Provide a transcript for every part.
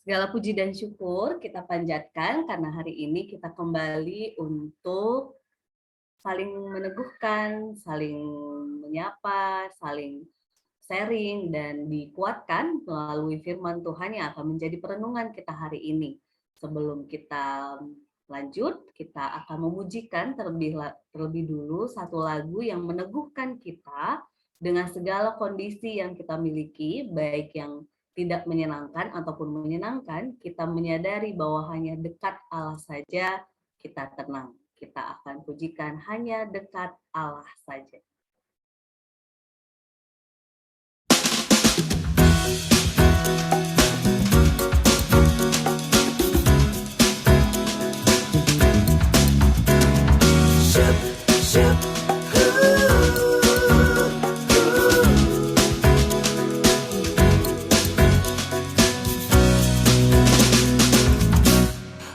Segala puji dan syukur kita panjatkan karena hari ini kita kembali untuk saling meneguhkan, saling menyapa, saling sharing, dan dikuatkan melalui firman Tuhan yang akan menjadi perenungan kita hari ini. Sebelum kita lanjut, kita akan memujikan terlebih dulu satu lagu yang meneguhkan kita dengan segala kondisi yang kita miliki, baik yang tidak menyenangkan ataupun menyenangkan, kita menyadari bahwa hanya dekat Allah saja kita tenang. Kita akan pujikan hanya dekat Allah saja.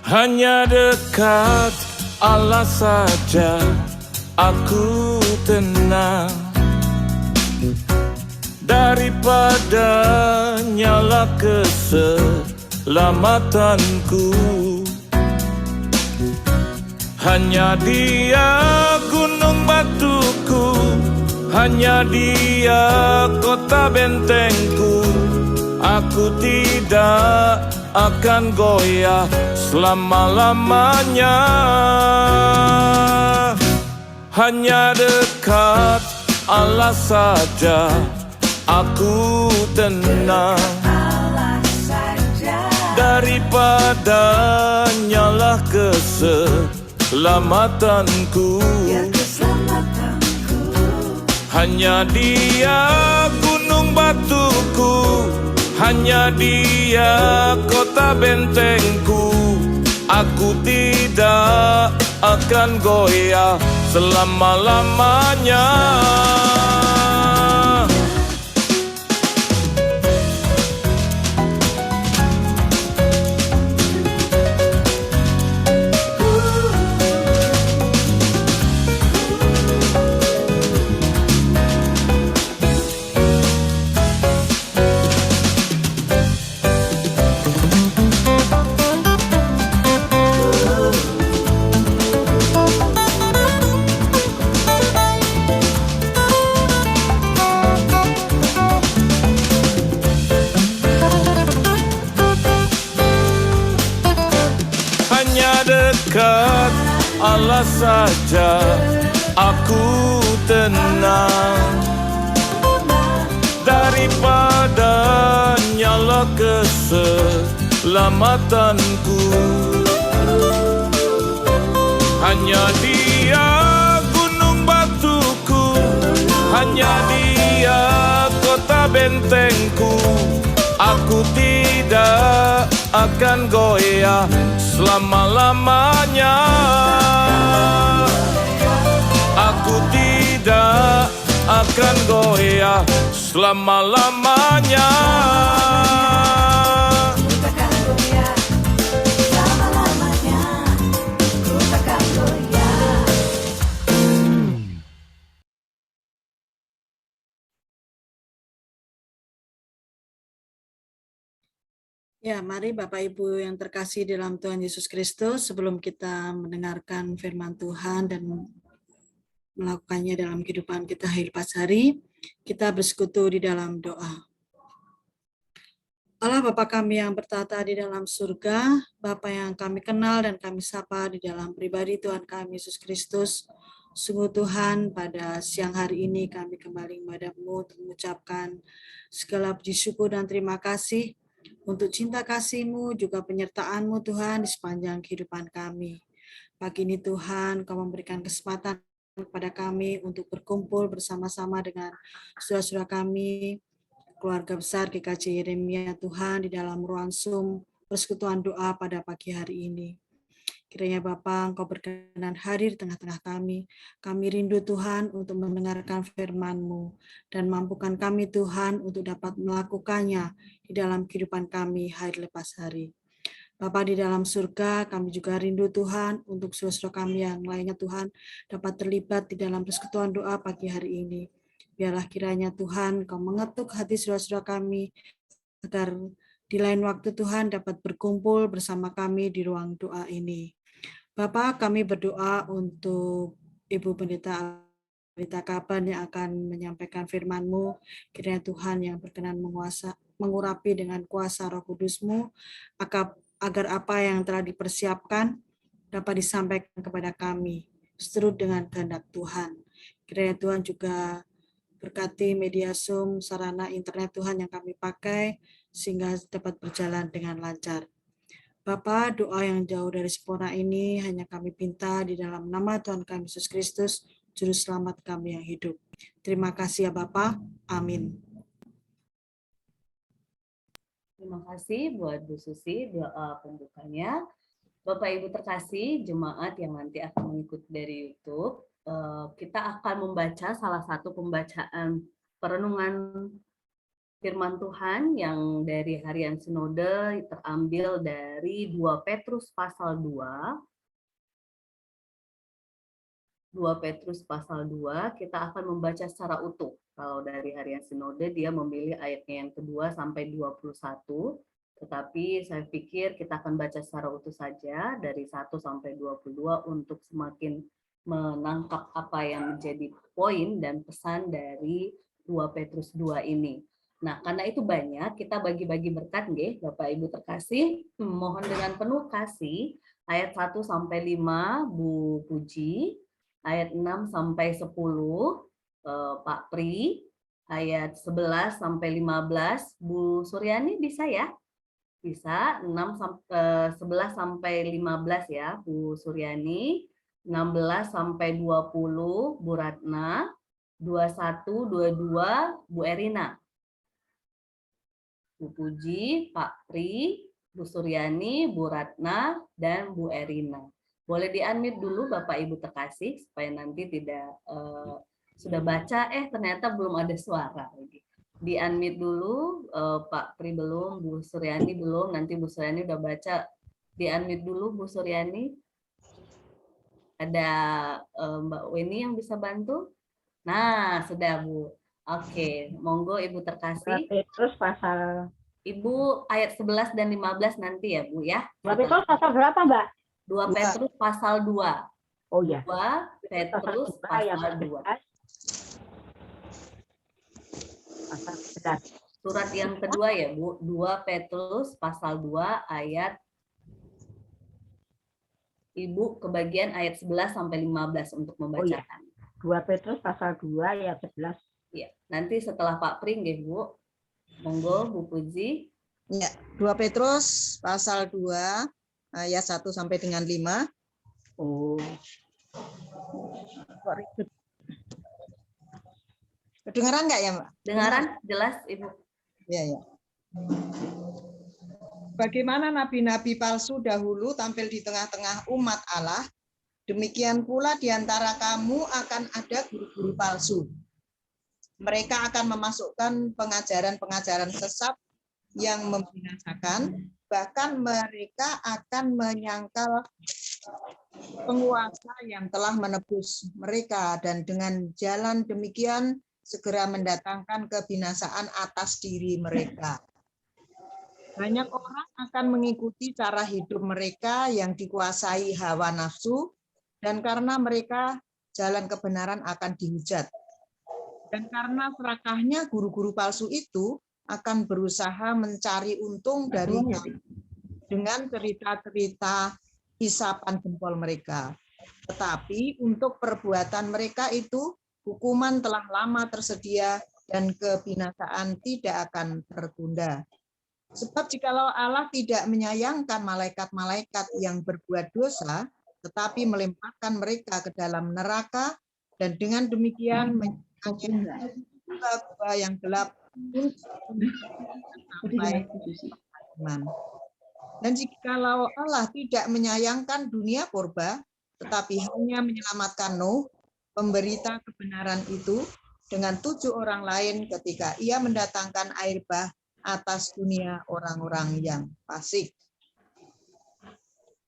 Hanya dekat Allah saja aku tenang, daripada nyala keselamatanku. Hanya Dia gunung batuku, hanya Dia kota bentengku. Aku tidak akan goyah selama-lamanya. Hanya dekat Allah saja aku tenang, daripada nyala keselamatanku. Hanya Dia gunung batuku, hanya Dia kota bentengku. Aku tidak akan goyah selama-lamanya. Dekat Allah saja aku tenang, daripada nyala keselamatanku. Hanya Dia gunung batuku, hanya Dia kota bentengku. Aku tidak akan goyah selama-lamanya. Aku tidak akan goyah selama-lamanya. Ya, mari Bapak Ibu yang terkasih dalam Tuhan Yesus Kristus, sebelum kita mendengarkan firman Tuhan dan melakukannya dalam kehidupan kita hari-hari, kita bersekutu di dalam doa. Allah Bapa kami yang bertata di dalam surga, Bapa yang kami kenal dan kami sapa di dalam pribadi Tuhan kami Yesus Kristus. Sungguh Tuhan, pada siang hari ini kami kembali menghadap-Mu untuk mengucapkan segala puji syukur dan terima kasih untuk cinta kasih-Mu, juga penyertaan-Mu Tuhan di sepanjang kehidupan kami. Pagi ini Tuhan, Kau memberikan kesempatan kepada kami untuk berkumpul bersama-sama dengan saudara-saudara kami, keluarga besar GKJ Yeremia Tuhan, di dalam ruang Zoom persekutuan doa pada pagi hari ini. Kiranya Bapa, Engkau berkenan hadir di tengah-tengah kami. Kami rindu Tuhan untuk mendengarkan firman-Mu dan mampukan kami Tuhan untuk dapat melakukannya di dalam kehidupan kami hari lepas hari. Bapa di dalam surga, kami juga rindu Tuhan untuk saudara-saudara kami yang lainnya Tuhan dapat terlibat di dalam persekutuan doa pagi hari ini. Biarlah kiranya Tuhan Kau mengetuk hati saudara-saudara kami agar di lain waktu Tuhan dapat berkumpul bersama kami di ruang doa ini. Bapa, kami berdoa untuk Ibu Pendeta Kaban yang akan menyampaikan firman-Mu. Kiranya Tuhan yang berkenan mengurapi dengan kuasa Roh Kudus-Mu, agar apa yang telah dipersiapkan dapat disampaikan kepada kami, seturut dengan kehendak Tuhan. Kiranya Tuhan juga berkati media Zoom, sarana internet Tuhan yang kami pakai, sehingga dapat berjalan dengan lancar. Bapa, doa yang jauh dari sempurna ini hanya kami pinta di dalam nama Tuhan kami Yesus Kristus, Juru Selamat kami yang hidup. Terima kasih ya Bapa. Amin. Terima kasih buat Bu Susi doa pembukanya. Bapak Ibu terkasih, jemaat yang nanti akan mengikuti dari YouTube, kita akan membaca salah satu pembacaan perenungan firman Tuhan yang dari harian sinode terambil dari 2 Petrus pasal 2. 2 Petrus pasal 2, kita akan membaca secara utuh. Kalau dari harian sinode dia memilih ayatnya yang kedua sampai 21, tetapi saya pikir kita akan baca secara utuh saja dari 1 sampai 22 untuk semakin menangkap apa yang menjadi poin dan pesan dari 2 Petrus 2 ini. Nah, karena itu banyak, kita bagi-bagi berkat nggih, Bapak Ibu terkasih. Mohon dengan penuh kasih, ayat 1 sampai 5 Bu Puji, ayat 6 sampai 10 Pak Pri, ayat 11 sampai 15 Bu Suryani bisa ya? Bisa, 11 sampai 15 ya Bu Suryani, 16 sampai 20 Bu Ratna, 21, 22 Bu Erina. Bu Puji, Pak Pri, Bu Suryani, Bu Ratna, dan Bu Erina. Boleh di-unmute dulu Bapak Ibu terkasih, supaya nanti tidak sudah baca, ternyata belum ada suara. Di-unmute dulu, Pak Pri belum, Bu Suryani belum, nanti Bu Suryani udah baca. Di-unmute dulu Bu Suryani. Ada Mbak Weni yang bisa bantu? Nah, sudah Bu. Oke, monggo Ibu terkasih. Petrus pasal Ibu ayat 11 dan 15 nanti ya Bu ya. 2 Petrus pasal berapa Mbak? 2 Petrus pasal 2. Oh ya. 2 Petrus pasal 2. Pasal 11. Surat yang kedua ya Bu, 2 Petrus pasal 2 ayat Ibu kebagian ayat 11 sampai 15 untuk membacakan. 2 Petrus pasal 2 ayat 11. Ya, nanti setelah Pak Pring nggih Bu. Monggo Bu Puji. Ya, 2 Petrus pasal 2 ayat 1 sampai dengan 5. Oh. Kedengaran enggak ya, Mbak? Dengaran jelas Ibu. Ya. Bagaimana nabi-nabi palsu dahulu tampil di tengah-tengah umat Allah, demikian pula di antara kamu akan ada guru-guru palsu. Mereka akan memasukkan pengajaran-pengajaran sesat yang membinasakan, bahkan mereka akan menyangkal penguasa yang telah menebus mereka, dan dengan jalan demikian segera mendatangkan kebinasaan atas diri mereka. Banyak orang akan mengikuti cara hidup mereka yang dikuasai hawa nafsu, dan karena mereka jalan kebenaran akan dihujat. Dan karena serakahnya guru-guru palsu itu akan berusaha mencari untung dari dengan cerita-cerita isapan jempol mereka. Tetapi untuk perbuatan mereka itu hukuman telah lama tersedia dan kebinasaan tidak akan tertunda. Sebab jikalau Allah tidak menyayangkan malaikat-malaikat yang berbuat dosa, tetapi melemparkan mereka ke dalam neraka, dan dengan demikian menyayangkan gua yang gelap sampai iman. Dan jikalau Allah tidak menyayangkan dunia purba, tetapi hanya menyelamatkan Nuh, pemberita kebenaran itu, dengan 7 orang lain ketika ia mendatangkan air bah atas dunia orang-orang yang fasik.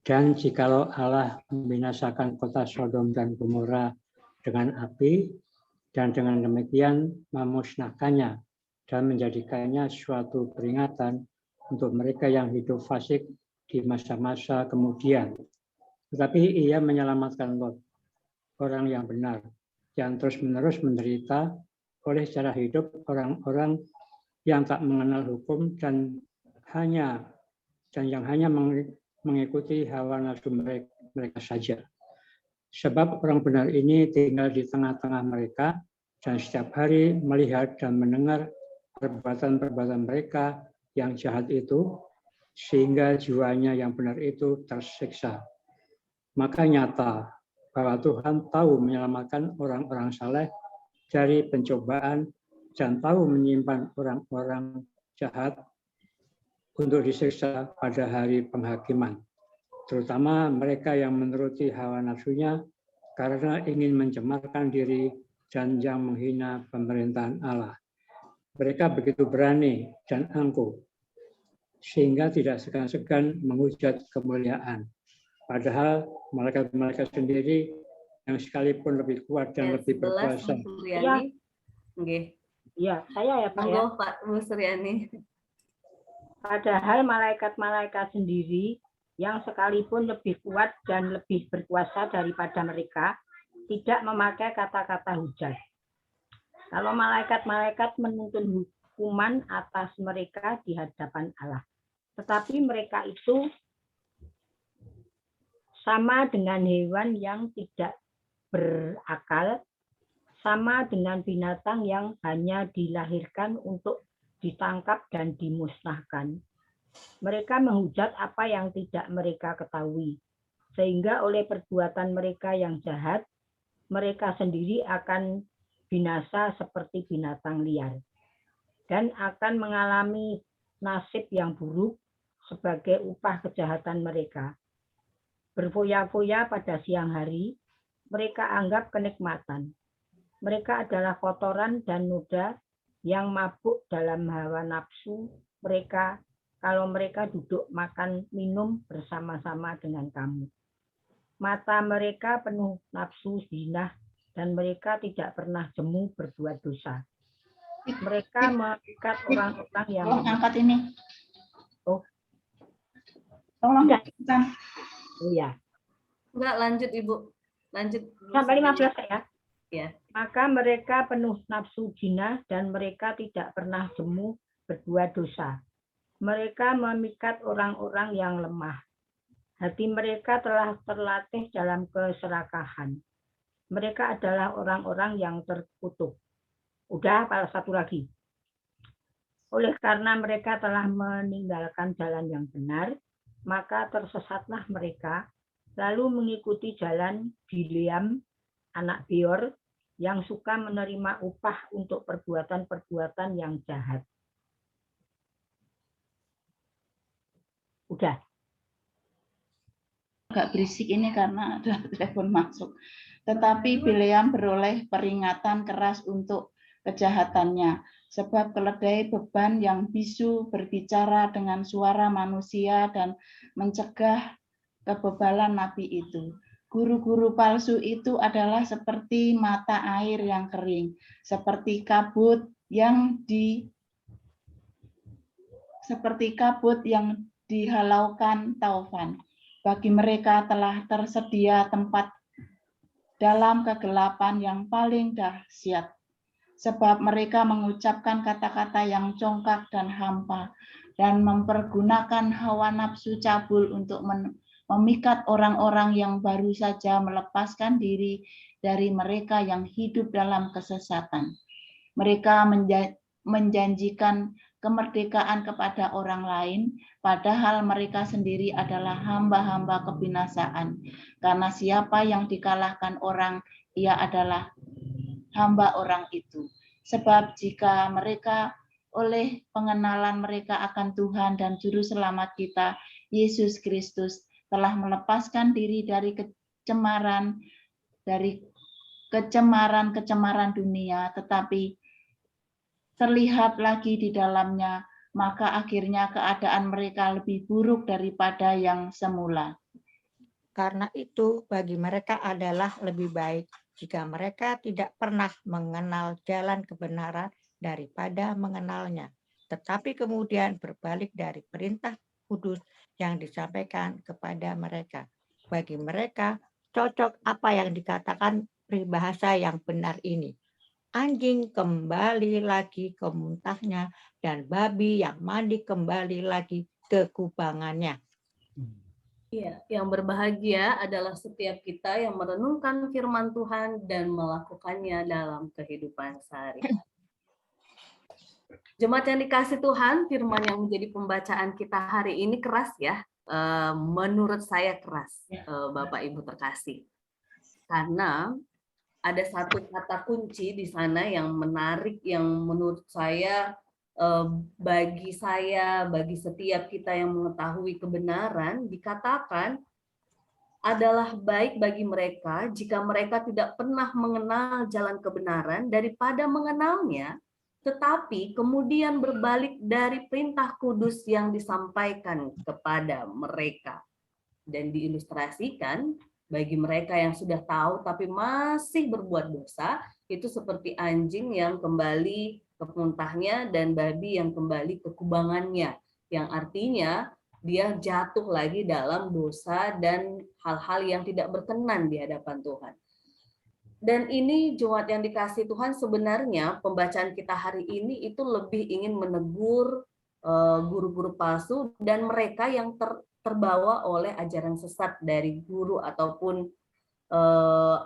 Dan jikalau Allah membinasakan kota Sodom dan Gomora dengan api, dan dengan demikian memusnahkannya dan menjadikannya suatu peringatan untuk mereka yang hidup fasik di masa-masa kemudian. Tetapi ia menyelamatkan Lot, orang yang benar, yang terus-menerus menderita oleh cara hidup orang-orang yang tak mengenal hukum dan yang hanya mengikuti hawa nafsu mereka saja. Sebab orang benar ini tinggal di tengah-tengah mereka dan setiap hari melihat dan mendengar perbuatan-perbuatan mereka yang jahat itu, sehingga jiwanya yang benar itu tersiksa. Maka nyata bahwa Tuhan tahu menyelamatkan orang-orang saleh dari pencobaan dan tahu menyimpan orang-orang jahat untuk disiksa pada hari penghakiman, terutama mereka yang menuruti hawa nafsunya karena ingin mencemarkan diri dan yang menghina pemerintahan Allah. Mereka begitu berani dan angkuh, sehingga tidak segan-segan menghujat kemuliaan. Padahal malaikat-malaikat sendiri yang sekalipun lebih kuat dan lebih berkuasa. Suryani. Nggih. Ya, saya ya Pak ya. Monggo Pak Bu Suryani. Padahal malaikat-malaikat sendiri yang sekalipun lebih kuat dan lebih berkuasa daripada mereka tidak memakai kata-kata hujat. Kalau malaikat-malaikat menuntun hukuman atas mereka di hadapan Allah. Tetapi mereka itu sama dengan hewan yang tidak berakal, sama dengan binatang yang hanya dilahirkan untuk ditangkap dan dimusnahkan. Mereka menghujat apa yang tidak mereka ketahui, sehingga oleh perbuatan mereka yang jahat, mereka sendiri akan binasa seperti binatang liar, dan akan mengalami nasib yang buruk sebagai upah kejahatan mereka. Berfoya-foya pada siang hari, mereka anggap kenikmatan. Mereka adalah kotoran dan noda yang mabuk dalam hawa nafsu mereka kalau mereka duduk makan minum bersama-sama dengan kamu. Mata mereka penuh nafsu zina dan mereka tidak pernah jemu berbuat dosa. Mereka mengikat orang-orang yang angkat ini. Oh. Tolong Enggak. Oh ya. Enggak, lanjut Ibu. Lanjut. Sampai 15 ya. Ya. Maka mereka penuh nafsu zina dan mereka tidak pernah jemu berbuat dosa. Mereka memikat orang-orang yang lemah. Hati mereka telah terlatih dalam keserakahan. Mereka adalah orang-orang yang terkutuk. Udah, satu lagi. Oleh karena mereka telah meninggalkan jalan yang benar, maka tersesatlah mereka, lalu mengikuti jalan Bileam, anak Beor, yang suka menerima upah untuk perbuatan-perbuatan yang jahat. Udah. Agak berisik ini karena ada telepon masuk. Tetapi Bileam beroleh peringatan keras untuk kejahatannya, sebab keledai beban yang bisu berbicara dengan suara manusia dan mencegah kebebalan nabi itu. Guru-guru palsu itu adalah seperti mata air yang kering, seperti kabut yang dihalaukan taufan. Bagi mereka telah tersedia tempat dalam kegelapan yang paling dahsyat. Sebab mereka mengucapkan kata-kata yang congkak dan hampa dan mempergunakan hawa nafsu cabul untuk memikat orang-orang yang baru saja melepaskan diri dari mereka yang hidup dalam kesesatan. Mereka menjanjikan kemerdekaan kepada orang lain, padahal mereka sendiri adalah hamba-hamba kebinasaan. Karena siapa yang dikalahkan orang, ia adalah hamba orang itu. Sebab jika mereka oleh pengenalan mereka akan Tuhan dan Juru Selamat kita, Yesus Kristus, telah melepaskan diri dari kecemaran dunia, tetapi terlihat lagi di dalamnya, maka akhirnya keadaan mereka lebih buruk daripada yang semula. Karena itu bagi mereka adalah lebih baik jika mereka tidak pernah mengenal jalan kebenaran daripada mengenalnya. tetapi kemudian berbalik dari perintah kudus yang disampaikan kepada mereka. Bagi mereka, cocok apa yang dikatakan peribahasa yang benar ini. Anjing kembali lagi ke muntahnya, dan babi yang mandi kembali lagi ke kubangannya. Iya, yang berbahagia adalah setiap kita yang merenungkan firman Tuhan dan melakukannya dalam kehidupan sehari-hari. Jemaat yang dikasih Tuhan, firman yang menjadi pembacaan kita hari ini keras ya. Menurut saya keras, Bapak Ibu terkasih. Karena ada satu kata kunci di sana yang menarik, yang menurut saya, bagi setiap kita yang mengetahui kebenaran, dikatakan adalah baik bagi mereka jika mereka tidak pernah mengenal jalan kebenaran daripada mengenalnya, tetapi kemudian berbalik dari perintah kudus yang disampaikan kepada mereka. Dan diilustrasikan bagi mereka yang sudah tahu tapi masih berbuat dosa, itu seperti anjing yang kembali ke muntahnya dan babi yang kembali ke kubangannya, yang artinya dia jatuh lagi dalam dosa dan hal-hal yang tidak berkenan di hadapan Tuhan. Dan ini jemaat yang dikasih Tuhan, sebenarnya pembacaan kita hari ini itu lebih ingin menegur guru-guru palsu dan mereka yang terbawa oleh ajaran sesat dari guru ataupun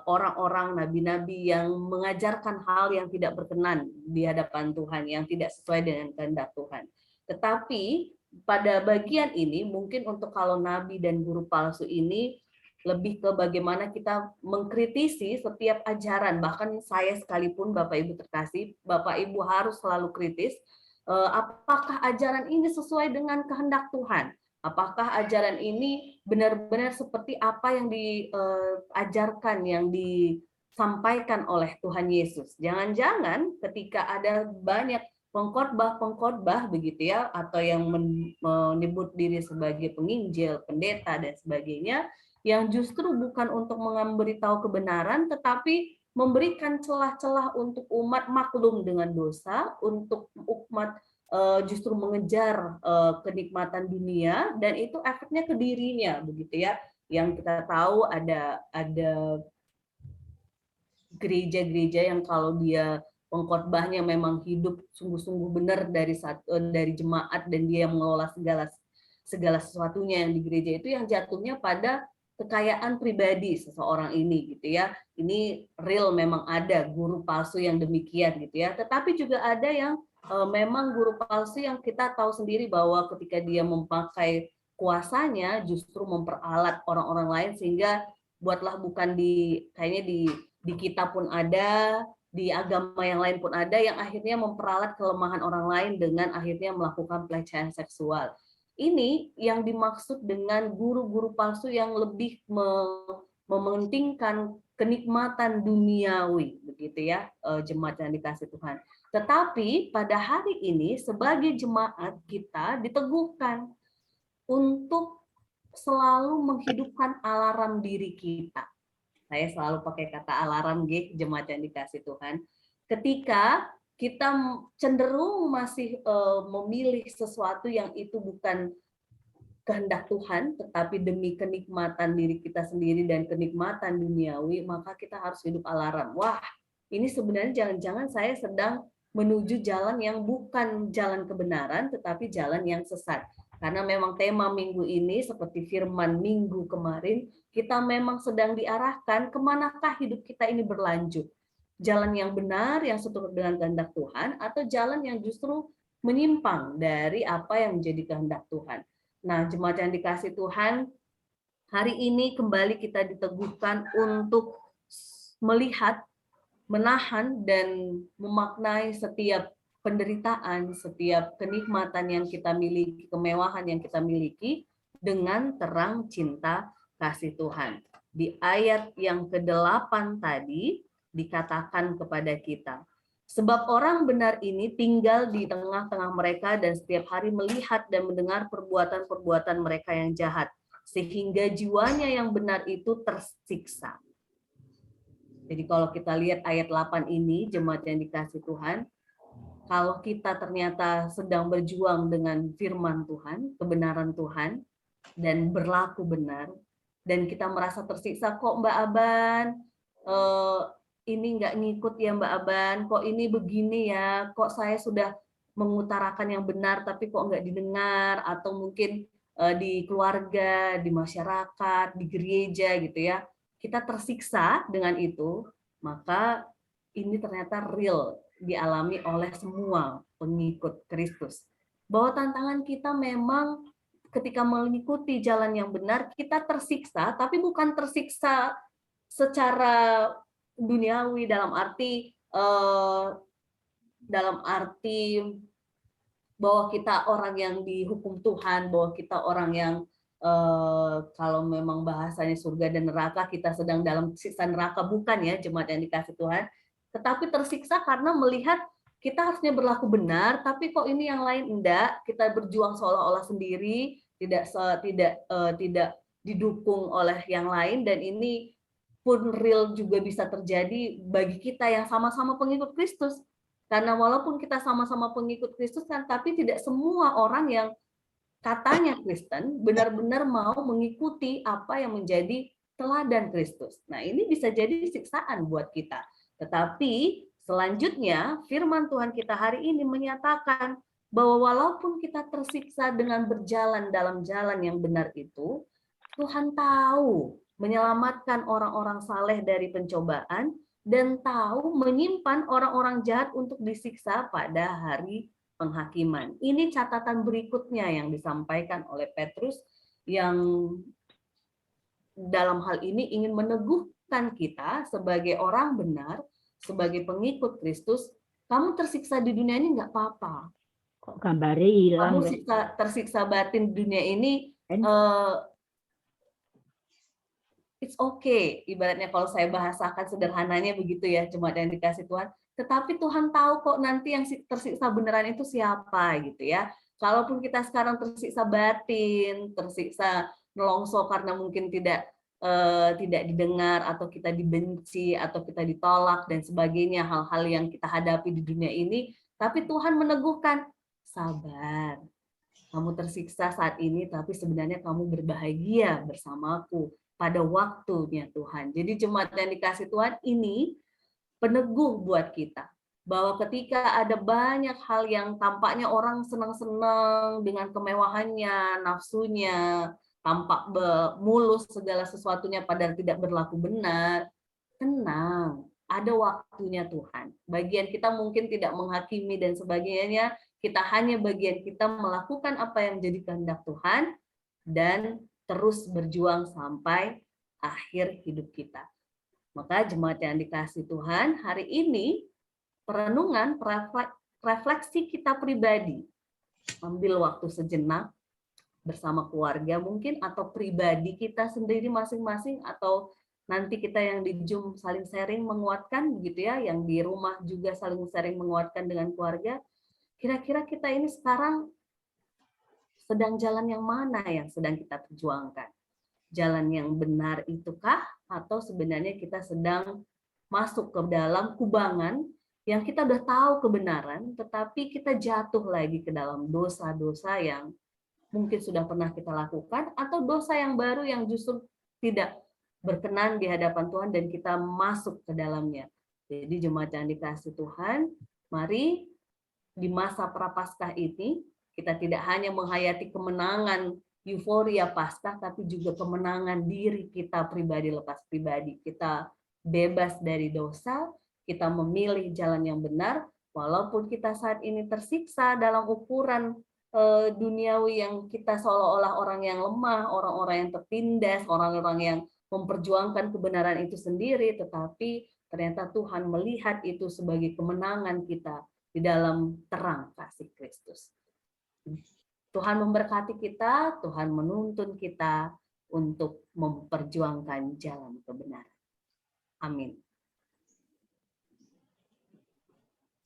orang-orang nabi-nabi yang mengajarkan hal yang tidak berkenan di hadapan Tuhan, yang tidak sesuai dengan kehendak Tuhan. Tetapi pada bagian ini mungkin untuk kalau nabi dan guru palsu ini lebih ke bagaimana kita mengkritisi setiap ajaran, bahkan saya sekalipun Bapak Ibu terkasih, Bapak Ibu harus selalu kritis, apakah ajaran ini sesuai dengan kehendak Tuhan? Apakah ajaran ini benar-benar seperti apa yang diajarkan, yang disampaikan oleh Tuhan Yesus? Jangan-jangan ketika ada banyak pengkhotbah begitu ya, atau yang menyebut diri sebagai penginjil, pendeta dan sebagainya, yang justru bukan untuk memberitahu kebenaran, tetapi memberikan celah-celah untuk umat maklum dengan dosa, untuk umat justru mengejar kenikmatan dunia, dan itu efeknya ke dirinya begitu ya. Yang kita tahu ada gereja-gereja yang kalau dia pengkhotbahnya memang hidup sungguh-sungguh benar dari jemaat, dan dia mengelola segala sesuatunya yang di gereja itu, yang jatuhnya pada kekayaan pribadi seseorang ini gitu ya. Ini real, memang ada guru palsu yang demikian gitu ya. Tetapi juga ada yang memang guru palsu yang kita tahu sendiri bahwa ketika dia memakai kuasanya justru memperalat orang-orang lain, sehingga buatlah bukan kayaknya di kita pun ada, di agama yang lain pun ada, yang akhirnya memperalat kelemahan orang lain dengan akhirnya melakukan pelecehan seksual. Ini yang dimaksud dengan guru-guru palsu yang lebih mementingkan kenikmatan duniawi begitu ya, jemaat yang dikasih Tuhan. Tetapi pada hari ini sebagai jemaat kita diteguhkan untuk selalu menghidupkan alarm diri kita. Saya selalu pakai kata alarm, jemaat yang dikasih Tuhan. Ketika kita cenderung masih memilih sesuatu yang itu bukan kehendak Tuhan, tetapi demi kenikmatan diri kita sendiri dan kenikmatan duniawi, maka kita harus hidup alarm. Wah, ini sebenarnya jangan-jangan saya sedang menuju jalan yang bukan jalan kebenaran, tetapi jalan yang sesat. Karena memang tema minggu ini, seperti firman minggu kemarin, kita memang sedang diarahkan kemanakah hidup kita ini berlanjut. Jalan yang benar, yang seturut dengan kehendak Tuhan, atau jalan yang justru menyimpang dari apa yang menjadi kehendak Tuhan. Nah, jemaat yang dikasih Tuhan, hari ini kembali kita diteguhkan untuk melihat, menahan, dan memaknai setiap penderitaan, setiap kenikmatan yang kita miliki, kemewahan yang kita miliki, dengan terang cinta kasih Tuhan. Di ayat yang ke-8 tadi, dikatakan kepada kita, sebab orang benar ini tinggal di tengah-tengah mereka dan setiap hari melihat dan mendengar perbuatan-perbuatan mereka yang jahat, sehingga jiwanya yang benar itu tersiksa. Jadi kalau kita lihat ayat 8 ini, jemaat yang dikasih Tuhan, kalau kita ternyata sedang berjuang dengan firman Tuhan, kebenaran Tuhan, dan berlaku benar, dan kita merasa tersiksa, kok Mbak Aban, ini nggak ngikut ya Mbak Aban, kok ini begini ya, kok saya sudah mengutarakan yang benar tapi kok nggak didengar, atau mungkin di keluarga, di masyarakat, di gereja gitu ya, kita tersiksa dengan itu, maka ini ternyata real dialami oleh semua pengikut Kristus. Bahwa tantangan kita memang ketika mengikuti jalan yang benar, kita tersiksa, tapi bukan tersiksa secara duniawi dalam arti bahwa kita orang yang dihukum Tuhan, bahwa kita orang yang kalau memang bahasanya surga dan neraka, kita sedang dalam siksa neraka, bukan ya jemaat yang dikasih Tuhan, tetapi tersiksa karena melihat kita harusnya berlaku benar, tapi kok ini yang lain enggak, kita berjuang seolah-olah sendiri, tidak didukung oleh yang lain, dan ini pun real juga bisa terjadi bagi kita yang sama-sama pengikut Kristus. Karena walaupun kita sama-sama pengikut Kristus kan, tapi tidak semua orang yang katanya Kristen benar-benar mau mengikuti apa yang menjadi teladan Kristus. Nah, ini bisa jadi siksaan buat kita. Tetapi selanjutnya firman Tuhan kita hari ini menyatakan bahwa walaupun kita tersiksa dengan berjalan dalam jalan yang benar itu, Tuhan tahu menyelamatkan orang-orang saleh dari pencobaan dan tahu menyimpan orang-orang jahat untuk disiksa pada hari penghakiman. Ini catatan berikutnya yang disampaikan oleh Petrus yang dalam hal ini ingin meneguhkan kita sebagai orang benar, sebagai pengikut Kristus. Kamu tersiksa di dunia ini nggak apa-apa. Kok gambarnya hilang? Kamu tersiksa batin di dunia ini, it's okay. Ibaratnya kalau saya bahasakan sederhananya begitu ya, jemaat yang dikasih Tuhan. Tetapi Tuhan tahu kok nanti yang tersiksa beneran itu siapa gitu ya. Kalaupun kita sekarang tersiksa batin, tersiksa nelongso karena mungkin tidak didengar, atau kita dibenci, atau kita ditolak dan sebagainya, hal-hal yang kita hadapi di dunia ini, tapi Tuhan meneguhkan, sabar. Kamu tersiksa saat ini, tapi sebenarnya kamu berbahagia bersamaku pada waktunya Tuhan. Jadi jemaat yang dikasih Tuhan, ini peneguh buat kita bahwa ketika ada banyak hal yang tampaknya orang senang-senang dengan kemewahannya, nafsunya, tampak mulus segala sesuatunya padahal tidak berlaku benar, tenang, ada waktunya Tuhan. Bagian kita mungkin tidak menghakimi dan sebagainya, kita hanya bagian kita melakukan apa yang menjadi kehendak Tuhan dan terus berjuang sampai akhir hidup kita. Maka jemaat yang dikasih Tuhan, hari ini perenungan, refleksi kita pribadi. Ambil waktu sejenak bersama keluarga mungkin, atau pribadi kita sendiri masing-masing, atau nanti kita yang di Zoom saling sharing menguatkan gitu ya, yang di rumah juga saling sharing menguatkan dengan keluarga. Kira-kira kita ini sekarang sedang jalan yang mana yang sedang kita perjuangkan? Jalan yang benar itukah, atau sebenarnya kita sedang masuk ke dalam kubangan yang kita udah tahu kebenaran, tetapi kita jatuh lagi ke dalam dosa-dosa yang mungkin sudah pernah kita lakukan, atau dosa yang baru yang justru tidak berkenan di hadapan Tuhan dan kita masuk ke dalamnya. Jadi jemaat yang dikasih Tuhan, mari di masa prapaskah ini kita tidak hanya menghayati kemenangan euforia Paskah, tapi juga kemenangan diri kita pribadi lepas pribadi. Kita bebas dari dosa, kita memilih jalan yang benar, walaupun kita saat ini tersiksa dalam ukuran duniawi yang kita seolah-olah orang yang lemah, orang-orang yang tertindas, orang-orang yang memperjuangkan kebenaran itu sendiri, tetapi ternyata Tuhan melihat itu sebagai kemenangan kita di dalam terang kasih Kristus. Tuhan memberkati kita, Tuhan menuntun kita untuk memperjuangkan jalan kebenaran. Amin.